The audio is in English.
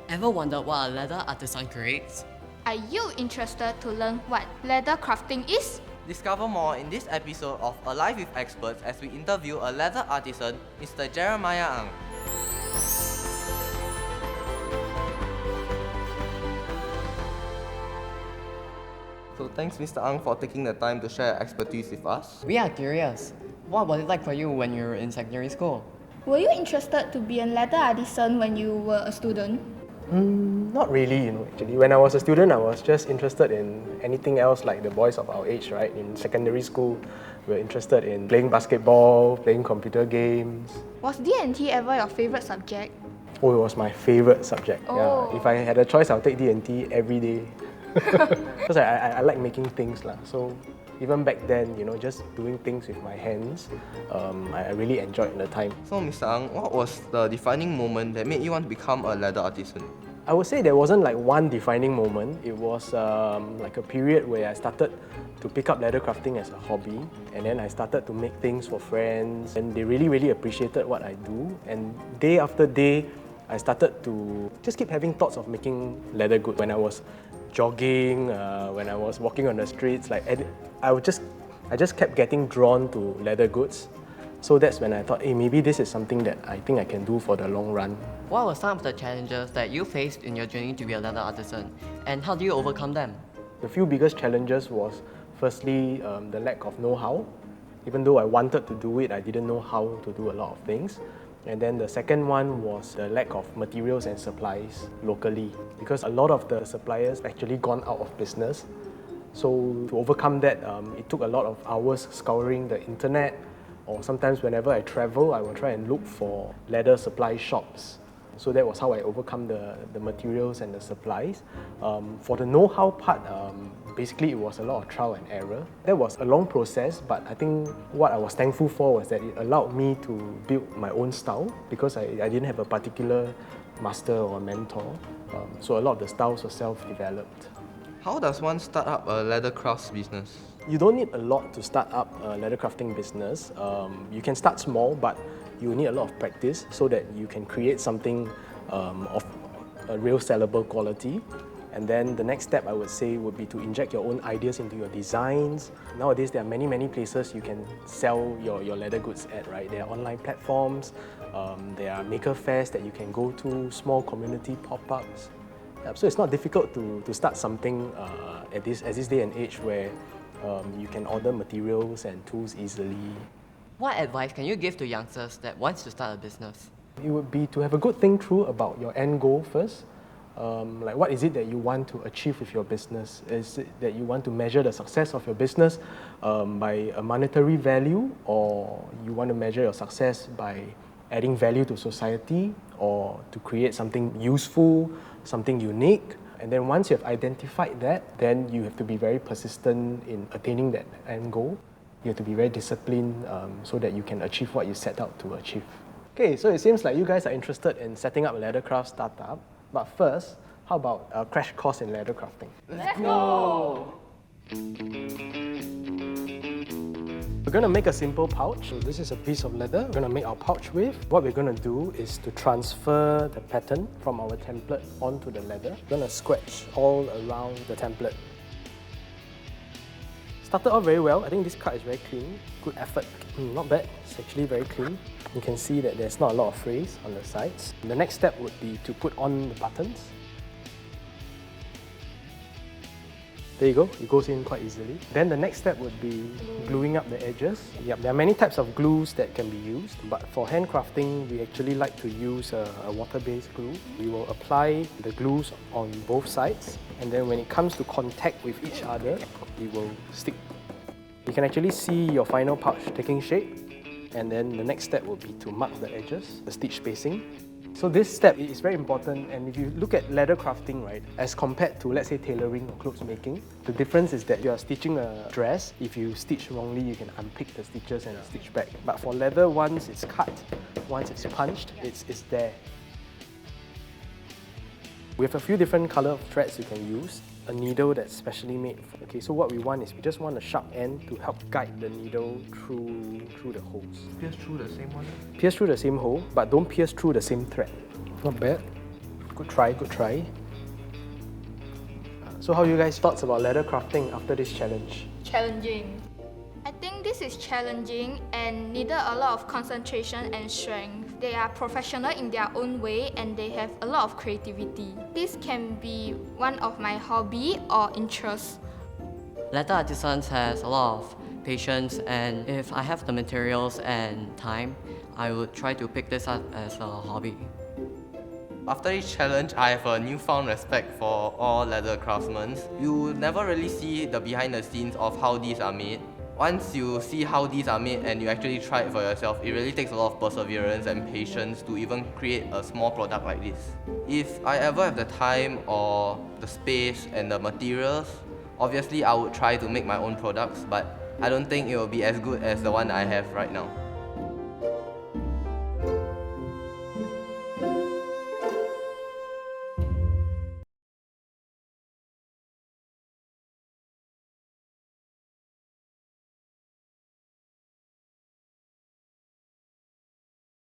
Ever wondered what a leather artisan creates? Are you interested to learn what leather crafting is? Discover more in this episode of Alive with Experts as we interview a leather artisan, Mr. Jeremiah Ang. So thanks Mr. Ang for taking the time to share your expertise with us. We are curious. What was it like for you when you were in secondary school? Were you interested to be a leather artisan when you were a student? Not really, actually. When I was a student, I was just interested in anything else like the boys of our age, right? In secondary school, we were interested in playing basketball, playing computer games. Was D&T ever your favorite subject? Oh, it was my favorite subject. Oh. Yeah. If I had a choice, I'll take D&T every day. Because I like making things. So even back then, just doing things with my hands, I really enjoyed the time. So Mr. Ang, what was the defining moment that made you want to become a leather artisan? I would say there wasn't like one defining moment. It was like a period where I started to pick up leather crafting as a hobby, and then I started to make things for friends, and they really appreciated what I do. And day after day, I started to just keep having thoughts of making leather goods. When I was jogging, when I was walking on the streets, I just kept getting drawn to leather goods. So that's when I thought, hey, maybe this is something that I think I can do for the long run. What were some of the challenges that you faced in your journey to be a leather artisan, and how do you overcome them? The few biggest challenges was firstly the lack of know-how. Even though I wanted to do it, I didn't know how to do a lot of things. And then the second one was the lack of materials and supplies locally, because a lot of the suppliers actually gone out of business. So to overcome that, it took a lot of hours scouring the internet, or sometimes whenever I travel, I will try and look for leather supply shops. So that was how I overcome the materials and the supplies. For the know-how part, basically it was a lot of trial and error. That was a long process, but I think what I was thankful for was that it allowed me to build my own style, because I didn't have a particular master or mentor. So a lot of the styles were self-developed. How does one start up a leather crafts business? You don't need a lot to start up a leather crafting business. You can start small, but you need a lot of practice so that you can create something of a real sellable quality. And then the next step I would say would be to inject your own ideas into your designs. Nowadays there are many places you can sell your leather goods at, right? There are online platforms, there are maker fairs that you can go to, small community pop-ups. So it's not difficult to start something at this day and age where you can order materials and tools easily. What advice can you give to youngsters that wants to start a business? It would be to have a good think through about your end goal first. Like what is it that you want to achieve with your business? Is it that you want to measure the success of your business by a monetary value, or you want to measure your success by adding value to society, or to create something useful, something unique? And then once you have identified that, then you have to be very persistent in attaining that end goal. You have to be very disciplined so that you can achieve what you set out to achieve. Okay, so it seems like you guys are interested in setting up a leather craft startup. But first, how about a crash course in leather crafting? Let's go! We're going to make a simple pouch. So this is a piece of leather we're going to make our pouch with. What we're going to do is to transfer the pattern from our template onto the leather. We're going to scratch all around the template. Started off very well. I think this cut is very clean. Good effort. Not bad. It's actually very clean. You can see that there's not a lot of frizz on the sides. The next step would be to put on the buttons. There you go, it goes in quite easily. Then the next step would be gluing up the edges. Yep, there are many types of glues that can be used, but for handcrafting, we actually like to use a water-based glue. We will apply the glues on both sides, and then when it comes to contact with each other, we will stick. You can actually see your final pouch taking shape, and then the next step will be to mark the edges, the stitch spacing. So this step is very important, and if you look at leather crafting, right, as compared to, let's say, tailoring or clothes making, the difference is that you are stitching a dress. If you stitch wrongly, you can unpick the stitches and stitch back. But for leather, once it's cut, once it's punched, it's there. We have a few different color of threads you can use. A needle that's specially made. Okay, so what we want is we just want a sharp end to help guide the needle through the holes. Pierce through the same one? Pierce through the same hole, but don't pierce through the same thread. Not bad. Good try, good try. So how you guys thoughts about leather crafting after this challenge? Challenging. I think this is challenging and needed a lot of concentration and strength. They are professional in their own way and they have a lot of creativity. This can be one of my hobby or interests. Leather artisans has a lot of patience, and if I have the materials and time, I would try to pick this up as a hobby. After each challenge, I have a newfound respect for all leather craftsmen. You never really see the behind the scenes of how these are made. Once you see how these are made and you actually try it for yourself, it really takes a lot of perseverance and patience to even create a small product like this. If I ever have the time or the space and the materials, obviously I would try to make my own products, but I don't think it will be as good as the one I have right now.